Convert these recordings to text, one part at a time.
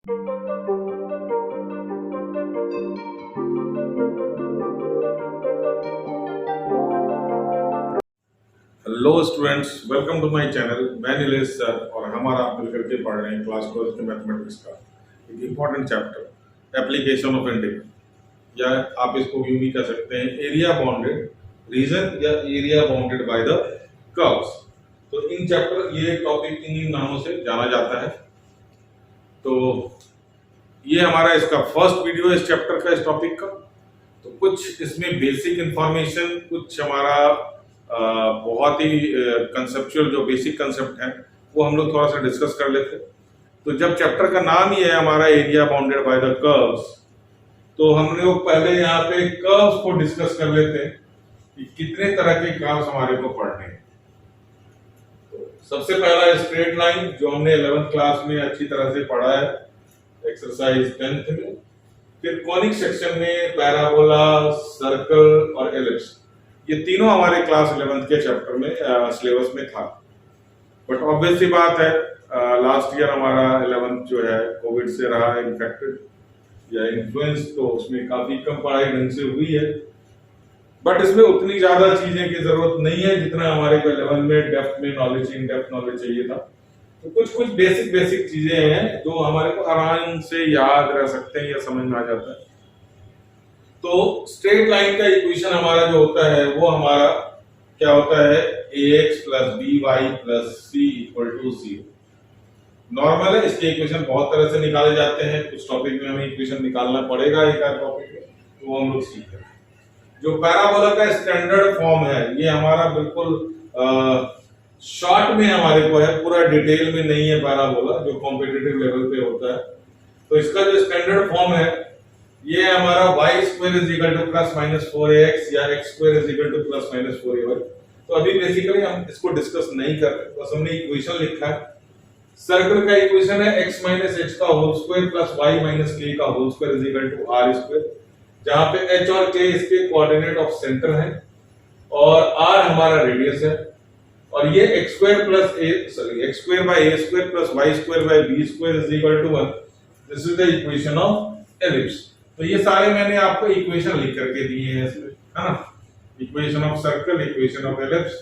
Hello students, welcome to my channel. मैं Nilesh sir और हमारा आप मिलकर के पढ़ रहे हैं क्लास 12 के मैथमेटिक्स का एक important chapter application of integral, या आप इसको यूं भी कह सकते हैं एरिया बाउंडेड रीजन या area bounded by the curves. तो इन चैप्टर ये टॉपिक इन नामों से जाना जाता है। तो ये हमारा इसका फर्स्ट वीडियो है इस चैप्टर का, इस टॉपिक का। तो कुछ इसमें बेसिक इंफॉर्मेशन, कुछ हमारा बहुत ही कंसेप्चुअल जो बेसिक कंसेप्ट है वो हम लोग थोड़ा सा डिस्कस कर लेते हैं। तो जब चैप्टर का नाम ही है हमारा area bounded by the curves, तो हम लोग पहले यहाँ पे कर्व्स को डिस्कस कर लेते हैं कि कितने तरह के कर्व्स हमारे को पढ़ने हैं। तो सबसे पहला स्ट्रेट लाइन, जो हमने 11th क्लास में अच्छी तरह से पढ़ा है एक्सरसाइज 10th में। फिर कॉनिक सेक्शन में पैराबोला, सर्कल और एलिप्स, ये तीनों हमारे क्लास 11th के चैप्टर में सिलेबस में था। बट ऑब्वियस सी बात है, लास्ट ईयर हमारा 11th जो है कोविड से रहा इन्फेक्टेड या इन्फ्लुएंस, तो उसमें काफी कम पढ़ाई ढंग से हुई है। बट इसमें उतनी ज्यादा चीजें की जरूरत नहीं है जितना हमारे को 11 में डेप्थ में नॉलेज, इन डेप्थ नॉलेज चाहिए था। तो कुछ बेसिक चीजें हैं जो हमारे को आराम से याद रह सकते हैं या समझ में आ जाता है। तो स्ट्रेट लाइन का इक्वेशन हमारा जो होता है वो हमारा क्या होता है, ax plus by plus c equal to 0। Normal है, इसके इक्वेशन बहुत तरह से निकाले जाते हैं। कुछ टॉपिक में हमें इक्वेशन निकालना पड़ेगा, एक आध टॉपिक में, तो वो हम लोग सीख रहे हैं। जो पैराबोला का स्टैंडर्ड फॉर्म है ये हमारा बिल्कुल शॉर्ट में हमारे को है, पूरा डिटेल में नहीं है पैराबोला, जो कॉम्पिटिटिव लेवल पे होता है। तो इसका जो स्टैंडर्ड फॉर्म है ये हमारा y square is equal two plus minus 4ax या x square is equal two plus minus 4ay। तो अभी बेसिकली हम इसको डिस्कस नहीं कर रहे, बस हमने इक्वेशन लिखा है। सर्कल का इक्वेशन है x माइनस h का whole square plus y minus k का whole square is equal to r square, जहां पे h और k इसके कोऑर्डिनेट ऑफ सेंटर हैं और r हमारा रेडियस है। और ये x square plus x square by a square plus y square by b square is equal to 1। This is the equation of ellipse. तो ये सारे मैंने आपको इक्वेशन लिख करके दिए हैं इसमें, है ना, equation of circle, equation of ellipse.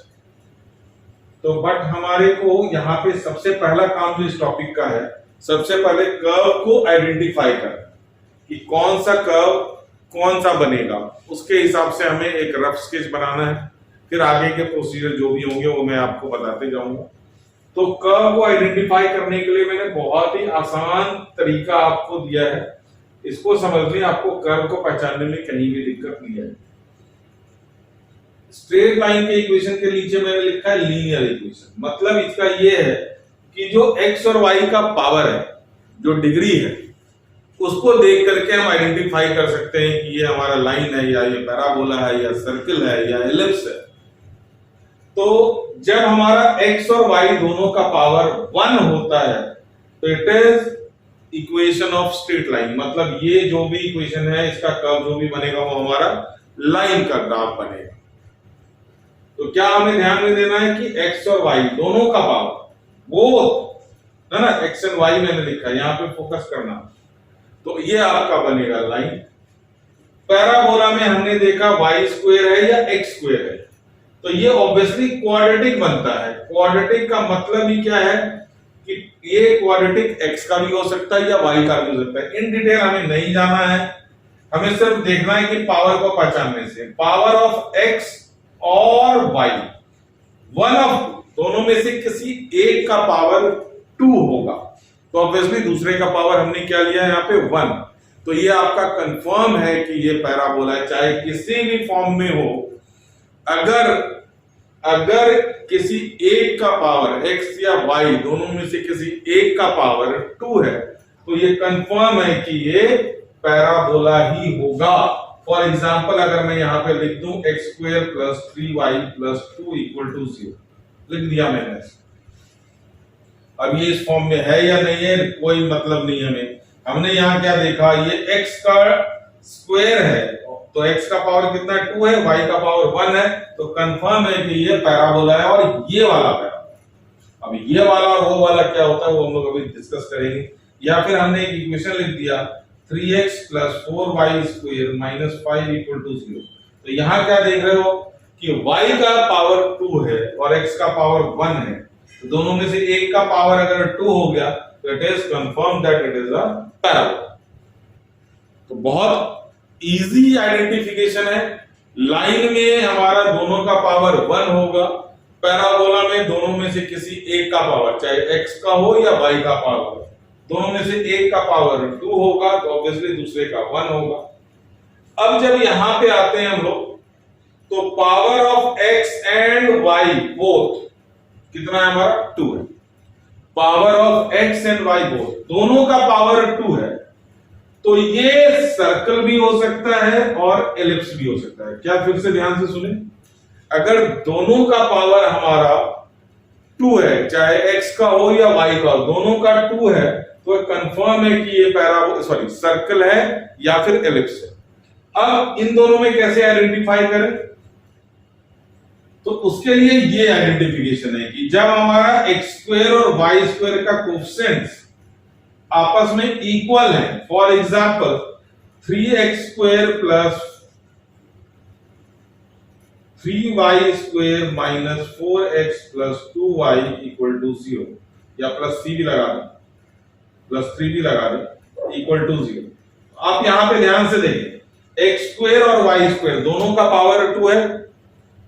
तो बट हमारे को यहाँ पे सबसे पहला काम जो इस टॉपिक का है, सबसे पहले कर्व को आइडेंटिफाई करना कि कौन सा कर्व कौन सा बनेगा, उसके हिसाब से हमें एक रफ स्केच बनाना है। फिर आगे के प्रोसीजर जो भी होंगे वो मैं आपको बताते जाऊंगा। तो कर्व को आइडेंटिफाई करने के लिए मैंने बहुत ही आसान तरीका आपको दिया है, इसको समझने आपको कर्व को पहचानने में कहीं भी दिक्कत नहीं है। स्ट्रेट लाइन के इक्वेशन के नीचे मैंने लिखा है लीनियर इक्वेशन। मतलब इसका ये है कि जो x और y का पावर है, जो डिग्री है, उसको देख करके हम आइडेंटिफाई कर सकते हैं कि ये हमारा लाइन है या ये पैराबोला है या सर्कल है या एलिप्स है। तो जब हमारा x और y दोनों का पावर 1 होता है तो it is equation of straight line. मतलब ये जो भी इक्वेशन है, इसका कर्व जो भी बनेगा वो हमारा लाइन का ग्राफ बनेगा। तो क्या हमें ध्यान में देना है कि x और y दोनों का पावर, वो है ना, x एंड y मैंने लिखा है, यहां पे फोकस करना। तो ये आपका बनेगा लाइन। पैराबोला में हमने देखा y स्क्वायर है या x स्क्वायर है, तो ये ऑब्वियसली क्वाड्रेटिक बनता है। क्वाड्रेटिक का मतलब ही क्या है कि ये क्वाड्रेटिक x का भी हो सकता है या y का भी हो सकता है। इन डिटेल हमें नहीं जाना है, हमें सिर्फ देखना है कि पावर को पहचानने से पावर ऑफ x और y, वन ऑफ दोनों में से किसी एक का पावर 2 होगा, तो ऑब्वियसली दूसरे का पावर हमने क्या लिया है यहाँ पे 1। तो ये आपका कंफर्म है कि ये पैराबोला है, चाहे किसी भी फॉर्म में हो। अगर किसी एक का पावर x या y दोनों में से किसी एक का पावर 2 है तो ये कंफर्म है कि ये पैराबोला ही होगा। फॉर एग्जांपल अगर मैं यहां पे लिख दूं x square plus 3y plus 2 equal to 0, लिख दिया मैंने। अब ये इस फॉर्म में है या नहीं है कोई मतलब नहीं हमें। हमने यहां क्या देखा, ये x का स्क्वायर है तो x का पावर कितना 2 है, y का पावर 1 है, तो कंफर्म है कि ये पैराबोला है। और ये वाला पैराबोला, अब ये वाला और वो वाला क्या होता है वो हम लोग अभी डिस्कस करेंगे। या फिर हमने एक इक्वेशन लिख दिया 3x plus 4y square minus 5 equal to 0। तो यहाँ क्या देख रहे हो कि y का पावर 2 है और x का पावर 1 है, तो दोनों में से एक का पावर अगर 2 हो गया तो it is confirm that it is a parabola. तो बहुत इजी आइडेंटिफिकेशन है। लाइन में हमारा दोनों का पावर 1 होगा, पैराबोला में दोनों में से किसी एक का पावर, चाहे x का हो या y का पावर, दोनों में से एक का पावर 2 होगा तो ऑब्वियसली दूसरे का 1 होगा। अब जब यहां पे आते हैं हम लोग तो power of x and y both कितना है हमारा 2 है। Power of x and y both दोनों का पावर 2 है, तो ये सर्कल भी हो सकता है और एलिप्स भी हो सकता है। क्या फिर से ध्यान से सुने, अगर दोनों का पावर हमारा 2 है, चाहे x का हो या y का हो, दोनों का 2 है, तो कंफर्म है कि ये सर्कल है या फिर एलिप्स है। अब इन दोनों में कैसे आइडेंटिफाई करें, तो उसके लिए ये आइडेंटिफिकेशन है कि जब हमारा x स्क्वायर और y स्क्वायर का कोएफिशिएंट्स आपस में इक्वल है, for example 3x square plus 3y square minus 4x plus 2y equal to 0, या प्लस 3 भी लगा दें, प्लस 3 भी लगा दें, इक्वल टू 0। आप यहां पे ध्यान से देखें, x स्क्वायर और y स्क्वायर दोनों का पावर 2 है,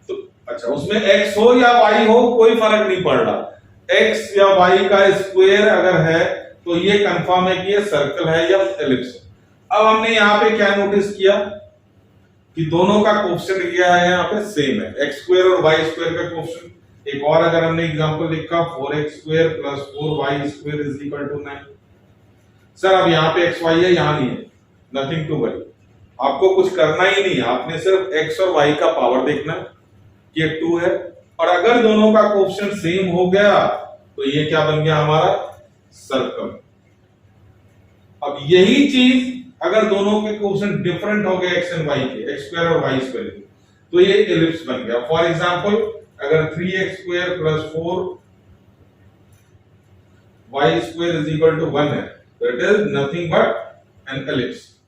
तो अच्छा उसमें x हो या y हो कोई फर्क नहीं पड़ रहा, x या y का स्क्वायर अगर है तो ये कंफर्म है कि ये सर्कल है या एलिप्स है। अब हमने यहाँ पे क्या नोटिस किया कि दोनों का कोएफिशिएंट क्या है, यहाँ पे सेम है, x स्क्वायर और y स्क्वायर का कोएफिशिएंट। एक और अगर हमने एग्जांपल लिखा 4x square plus 4y square is equal to 9। Sir अब यहाँ पे x y है, यहाँ नहीं है, नथिंग टू वरी, आपको कुछ करना ही नहीं है, आपने सिर्फ x और y का पावर देखना कि ये 2 है, और अगर दोनों का कोएफिशिएंट सेम हो गया तो ये क्या बन गया हमारा सर्कल। अब यही चीज अगर दोनों के कोएफिशिएंट डिफरेंट हो गए x एंड y के, x स्क्वायर और y स्क्वायर के, तो ये एलिप्स बन गया। फॉर एग्जांपल अगर 3x square plus 4y square is equal to 1 है, तो it is nothing but an ellipse.